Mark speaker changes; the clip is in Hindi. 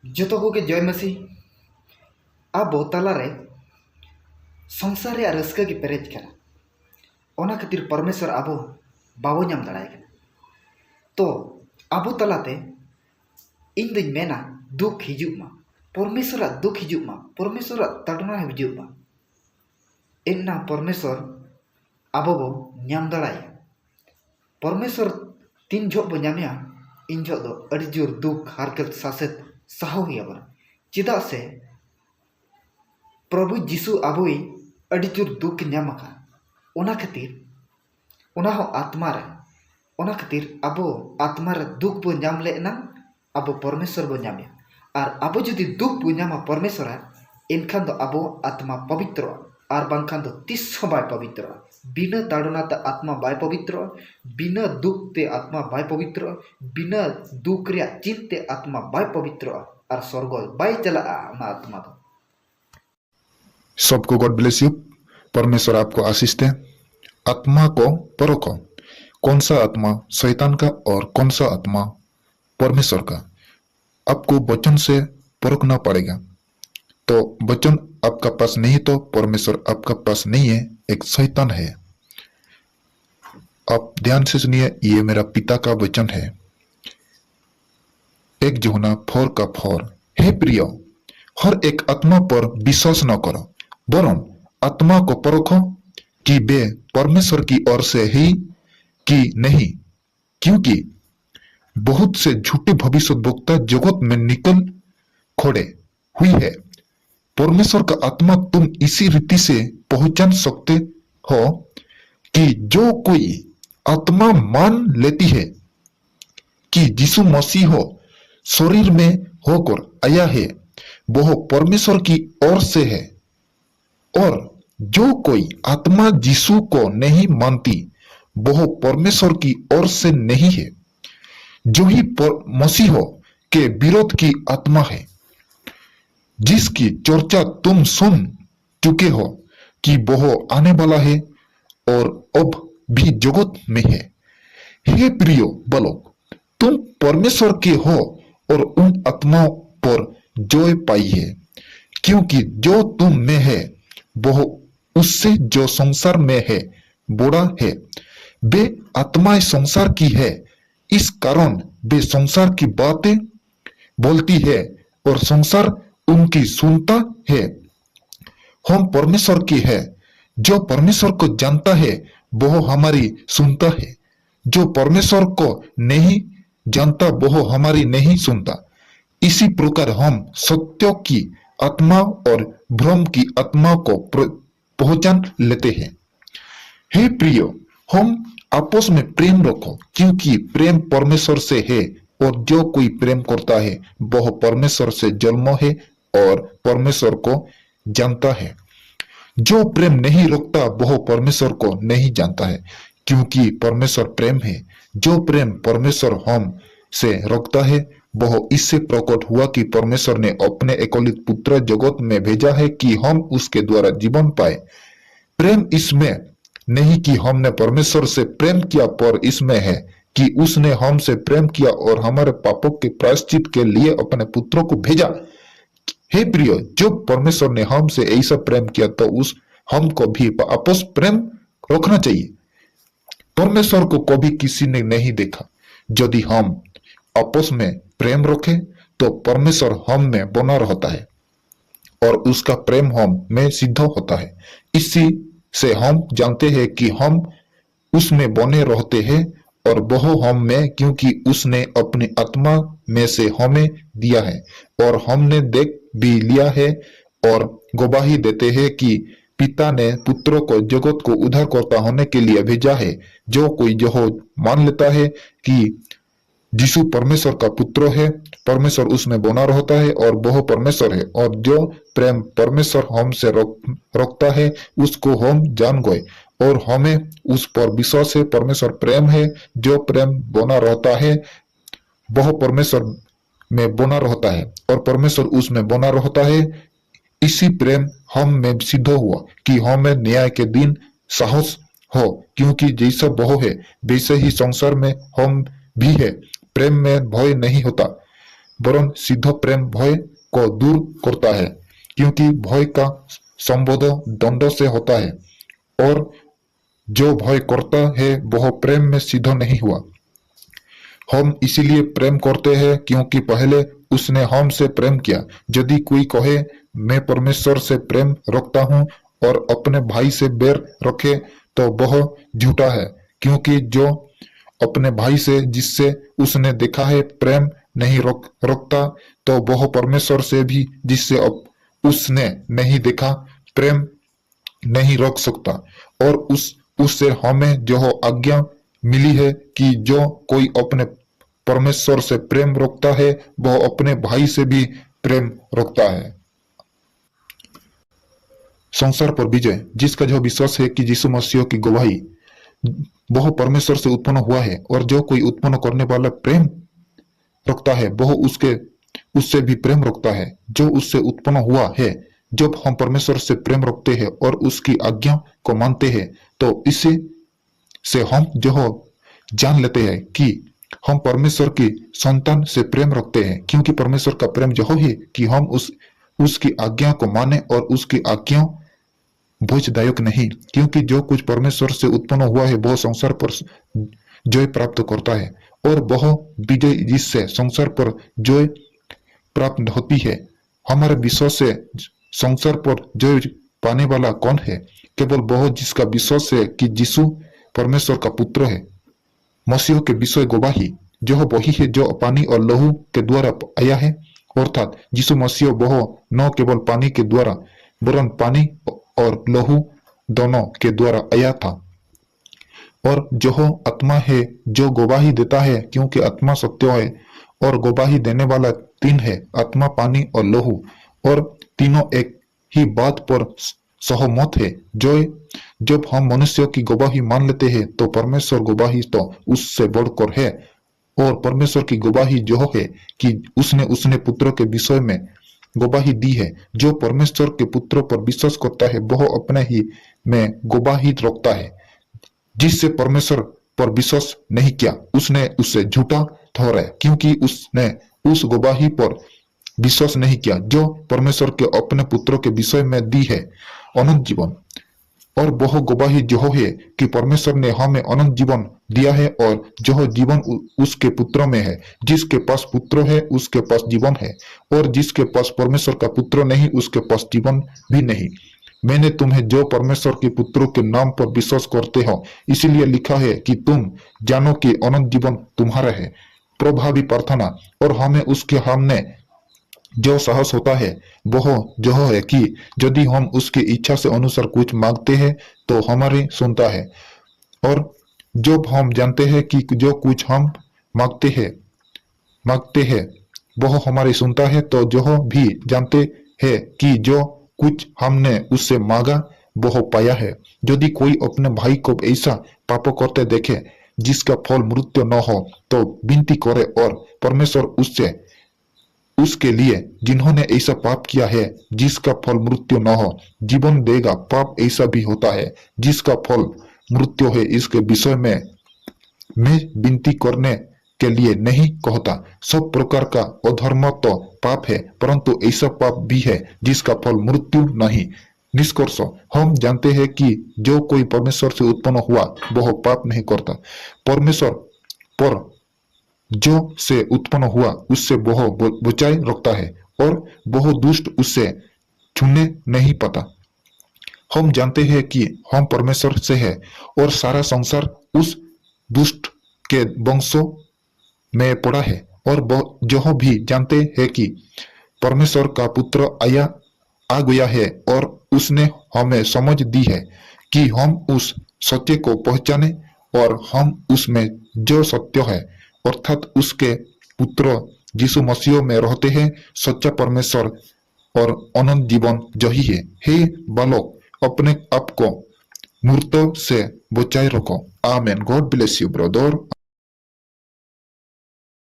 Speaker 1: ᱡᱚᱛᱚ ᱠᱚᱜᱮ ᱡᱚᱭ ᱢᱟᱹᱥᱤ ᱟᱵᱚ ᱛᱟᱞᱟᱨᱮ ᱥᱚᱝᱥᱟᱨ ᱨᱮᱭᱟᱜ ᱨᱟᱹᱥᱠᱟᱹ ᱜᱮ ᱯᱮᱨᱮᱡ ᱠᱟᱱᱟ। ᱚᱱᱟ ᱠᱷᱟᱹᱛᱤᱨ ᱯᱚᱨᱢᱮᱥᱥᱚᱨ ᱟᱵᱚ ᱵᱟᱵᱚ ᱧᱟᱢ ᱫᱟᱲᱮᱭᱟᱭ ᱠᱟᱱᱟ। ᱛᱚ ᱟᱵᱚ ᱛᱟᱞᱟᱛᱮ ᱤᱧ ᱫᱩᱧ ᱢᱮᱱᱟ ᱫᱩᱠ ᱦᱤᱡᱩᱜ ᱢᱟ, ᱯᱚᱨᱢᱮᱥᱥᱚᱨᱟᱜ ᱫᱩᱠ ᱦᱤᱡᱩᱜ ᱢᱟ, ᱯᱚᱨᱢᱮᱥᱥᱚᱨᱟᱜ ᱛᱟᱲᱱᱟ ᱦᱤᱡᱩᱜ ᱢᱟ। ᱮᱱᱱᱟ ᱯᱚᱨᱢᱮᱥᱥᱚᱨ ᱟᱵᱚ ᱵᱚ ᱧᱟᱢ ᱫᱟᱲᱮᱭᱟᱜᱼᱟ। ᱯᱚᱨᱢᱮᱥᱥᱚᱨ ᱛᱤᱱ ᱡᱚᱦᱚᱜ ᱵᱚ ᱧᱟᱢᱮᱭᱟ ᱤᱱ ᱡᱚᱦᱚᱜ ᱫᱚ ᱟᱹᱰᱤ ᱡᱳᱨ ᱫᱩᱠ ᱦᱟᱨᱠᱮᱛ ᱥᱟᱥᱮᱛ ᱥᱟᱦᱟᱣ ᱦᱩᱭ ᱟᱵᱚᱱᱟ। ᱪᱮᱫᱟᱜ ᱥᱮ ᱯᱨᱚभु ᱡᱤᱥᱩ ᱟᱵᱚᱭ ᱟᱹᱰᱤ ᱡᱳᱨ ᱫᱩᱠ ᱧᱟᱢ ᱟᱠᱟᱫ, ᱚᱱᱟ ᱠᱷᱟᱹᱛᱤर ᱚᱱᱟ ᱦᱚᱸ ᱟᱛᱢᱟ ᱨᱮ, ᱚᱱᱟ ᱠᱷᱟᱹᱛᱤर ᱟᱵᱚ ᱟᱛᱢᱟ ᱨᱮ ᱫᱩᱠ ᱵᱚ ᱧᱟᱢ ᱞᱮᱱᱟ ᱟᱵᱚ ᱯᱚᱨᱢᱮᱥᱥᱚᱨ ᱵᱚ ᱧᱟᱢᱮᱭᱟ। আর আবো যদি দুঃখ বো ᱧᱟᱢᱟ পরমেশ্বরা এনখান তো আবো আত্মা পবিত্র আর বাংখান তো তিস বাই পবিত্র বিনা তাড়নাতে আত্মা বাই পবিত্র বিনা দুঃখতে আত্মা বাই পবিত্র বিনা দুঃখ রিয়া চিন্তে আত্মা বাই পবিত্র আর স্বর্গ বাই চালাগᱼᱟ না আত্মা তো।
Speaker 2: सबको गॉड ब्लेस यू। परमेश्वर आपको आशीष दे। आत्मा को परखो, कौन सा आत्मा शैतान का और कौन सा आत्मा परमेश्वर का। आपको वचन से परखना पड़ेगा। तो वचन आपका पास नहीं तो परमेश्वर आपका पास नहीं है, एक शैतान है। आप ध्यान से सुनिए, ये मेरा पिता का वचन है। 1 यूहन्ना 4:4। हे प्रियो, हर एक आत्मा पर विश्वास न करो, वरन आत्मा को परखो कि वे परमेश्वर की ओर से ही कि नहीं, क्योंकि बहुत से झूठे भविष्यद्वक्ता जगत में निकल खड़े हुई है। परमेश्वर का आत्मा तुम इसी रीति से पहचान सकते हो कि जो कोई आत्मा मान लेती है कि यीशु मसीह शरीर में होकर आया है, वह परमेश्वर की ओर से है, और जो कोई आत्मा यीशु को नहीं मानती वह परमेश्वर की ओर से नहीं है। जो ही मसीह के विरोध की आत्मा है, जिसकी चर्चा तुम सुन चुके हो कि वह आने वाला है और अब भी जगत में है। हे प्रियो बालक, तुम परमेश्वर के हो और उन आत्माओं पर जय पाई है, क्योंकि जो तुम में है वह उससे जो संसार में है बड़ा है। वे आत्माएं संसार की है, इस कारण वे संसार की बातें बोलती है और संसार उनकी सुनता है। हम परमेश्वर की है, जो परमेश्वर को जानता है वह हमारी सुनता है, जो परमेश्वर को नहीं जानता वह हमारी नहीं सुनता। इसी प्रकार हम सत्य की आत्मा और भ्रम की आत्मा को पहचान लेते हैं। हे प्रियो, हम आपस में प्रेम रखो, क्योंकि प्रेम परमेश्वर से है, और जो कोई प्रेम करता है वह परमेश्वर से जन्मा है और परमेश्वर को जानता है। जो प्रेम नहीं रखता वह परमेश्वर को नहीं जानता है, क्योंकि परमेश्वर प्रेम है। जो प्रेम परमेश्वर हम से रखता है वह इससे प्रकट हुआ कि परमेश्वर ने अपने एकलौते पुत्र जगत में भेजा है कि हम उसके द्वारा जीवन पाए। प्रेम इसमें नहीं कि हमने परमेश्वर से प्रेम किया, पर इसमें है कि उसने हमसे प्रेम किया और हमारे पापों के प्रायश्चित के लिए अपने पुत्र को भेजा। हे प्रियो, जो परमेश्वर ने हमसे ऐसा प्रेम किया तो उस हमको भी आपस प्रेम रखना चाहिए। परमेश्वर को कभी किसी ने नहीं देखा। यदि हम आपस में प्रेम रखें तो परमेश्वर हम में बना रहता है और उसका प्रेम हम में सिद्ध होता है। इसी से हम जानते हैं कि हम उसमें बने रहते हैं और वह हम में, क्योंकि उसने अपनी आत्मा में से हमें दिया है। और हमने देख भी लिया है और गवाही देते हैं कि पिता ने पुत्र को जगत को उद्धारकर्ता होने के लिए भेजा है। जो कोई जो मान लेता है कि यीशु परमेश्वर का पुत्र है, परमेश्वर उसमें बना रहता है और वह परमेश्वर है, और जो प्रेम परमेश्वर हमसे रखता है उसको हम जान गए और हमें उस पर विश्वास है। परमेश्वर प्रेम है, जो प्रेम बना रहता है वह परमेश्वर में बना रहता है और परमेश्वर उसमें बना रहता है। इसी प्रेम हम में सिद्ध हुआ कि हमें न्याय के दिन साहस हो, क्योंकि जैसा वह है वैसे ही संसार में हम भी है। प्रेम में भय नहीं होता, वरन सिद्ध प्रेम भय को दूर करता है, क्योंकि भय का संबंध दंड से होता है, और जो भय करता है वह प्रेम में सिद्ध नहीं हुआ। हम इसीलिए प्रेम करते हैं क्योंकि पहले उसने हमसे प्रेम किया। यदि कोई कहे मैं परमेश्वर से प्रेम रखता हूँ और अपने भाई से बैर रखे तो वह झूठा है, क्योंकि जो अपने भाई से जिससे उसने देखा है प्रेम नहीं रखता तो वह परमेश्वर से भी जिससे उसने नहीं देखा प्रेम नहीं रख सकता। और उससे हमें जो आज्ञा मिली है कि जो कोई अपने परमेश्वर से प्रेम रखता है वह अपने भाई से भी प्रेम रखता है। संसार पर विजय, जिसका जो विश्वास है कि यीशु मसीह की गवाही वह परमेश्वर से उत्पन्न हुआ है, और जो कोई उत्पन्न करने वाला प्रेम रखता है वह उससे भी प्रेम रखता है जो उससे उत्पन्न हुआ है। जब हम परमेश्वर से प्रेम रखते हैं और उसकी आज्ञा को मानते हैं तो इसी से हम जो जान लेते हैं कि हम परमेश्वर की संतान से प्रेम रखते हैं, क्योंकि परमेश्वर का प्रेम जो है कि हम उसकी आज्ञा को माने और उसकी आज्ञा बोझदायक नहीं, क्योंकि जो कुछ परमेश्वर से उत्पन्न हुआ है वह संसार पर जय प्राप्त करता है, और वह विजय जिससे संसार पर जय प्राप्त होती है। हमारे विश्वास से संसार पर जय पाने वाला कौन है? केवल वह जिसका विश्वास है कि यीशु परमेश्वर का पुत्र है। मसीह के विषय गवाही जो वही है जो पानी और लहू के द्वारा आया है, अर्थात यीशु मसीह वह न केवल पानी के द्वारा वरन पानी और लहू दोनों के द्वारा आया था। और जो आत्मा है जो गवाही देता है, क्योंकि आत्मा सत्य है और गवाही देने वाला तीन है, आत्मा, पानी और लहू, और तीनों एक ही बात पर सहमत है। जब हम मनुष्य की गवाही मान लेते हैं तो परमेश्वर गवाही तो उससे बढ़कर है, और परमेश्वर की गवाही जो है कि उसने पुत्र के विषय में गवाही दी है। जो परमेश्वर के पुत्र पर विश्वास करता है वह अपने ही में गवाही रखता है। जिससे परमेश्वर पर विश्वास नहीं किया उसने उससे झूठा ठहराया, क्योंकि उसने उस गवाही पर विश्वास नहीं किया जो परमेश्वर के अपने पुत्र के विषय में दी है, अनंत जीवन। और वह गवाही जो है कि परमेश्वर ने हमें अनंत जीवन दिया है, और जो जीवन उसके पुत्र में है। जिसके पास पुत्र है उसके पास जीवन है, और जिसके पास परमेश्वर का पुत्र नहीं उसके पास जीवन भी नहीं। मैंने तुम्हें जो परमेश्वर के पुत्रों के नाम पर विश्वास करते हो इसीलिए लिखा है कि तुम जानो कि अनंत जीवन तुम्हारा है। प्रभावी प्रार्थना, और हमें उसके सामने जो साहस होता है वह जो है कि यदि हम उसकी इच्छा से अनुसार कुछ मांगते हैं तो हमारी सुनता है। और जब हम जानते हैं कि जो कुछ हम मांगते हैं वह हमारी सुनता है, तो जो भी जानते हैं कि जो कुछ हमने उससे मांगा वह पाया है। यदि कोई अपने भाई को ऐसा पाप करते देखे जिसका फल मृत्यु न हो तो विनती करे, और परमेश्वर उसके लिए जिन्होंने ऐसा पाप किया है जिसका फल मृत्यु न हो जीवन देगा। पाप ऐसा भी होता है जिसका फल मृत्यु है। इसके विषय में मैं विनती करने के लिए नहीं कहता। सब प्रकार का अधर्म तो पाप है, परंतु ऐसा पाप भी है जिसका फल मृत्यु नहीं। निष्कर्ष, हम जानते हैं कि जो कोई परमेश्वर से उत्पन्न हुआ वह पाप नहीं करता। परमेश्वर पर जो से उत्पन्न हुआ उससे वह बचाए रखता है, और वह दुष्ट उससे छूने नहीं पाता। हम जानते हैं कि हम परमेश्वर से है, और सारा संसार उस दुष्ट के वंशों में पड़ा है। और जो भी जानते हैं कि परमेश्वर का पुत्र आ गया है, और उसने हमें समझ दी है कि हम उस सत्य को पहचाने, और हम उसमें जो सत्य है अर्थात उसके पुत्र यीशु मसीह में रहते हैं। सच्चा परमेश्वर और अनंत जीवन यही है। हे बालक, अपने आप को मूर्तों से बचाए रखो। Amen. God bless you brother.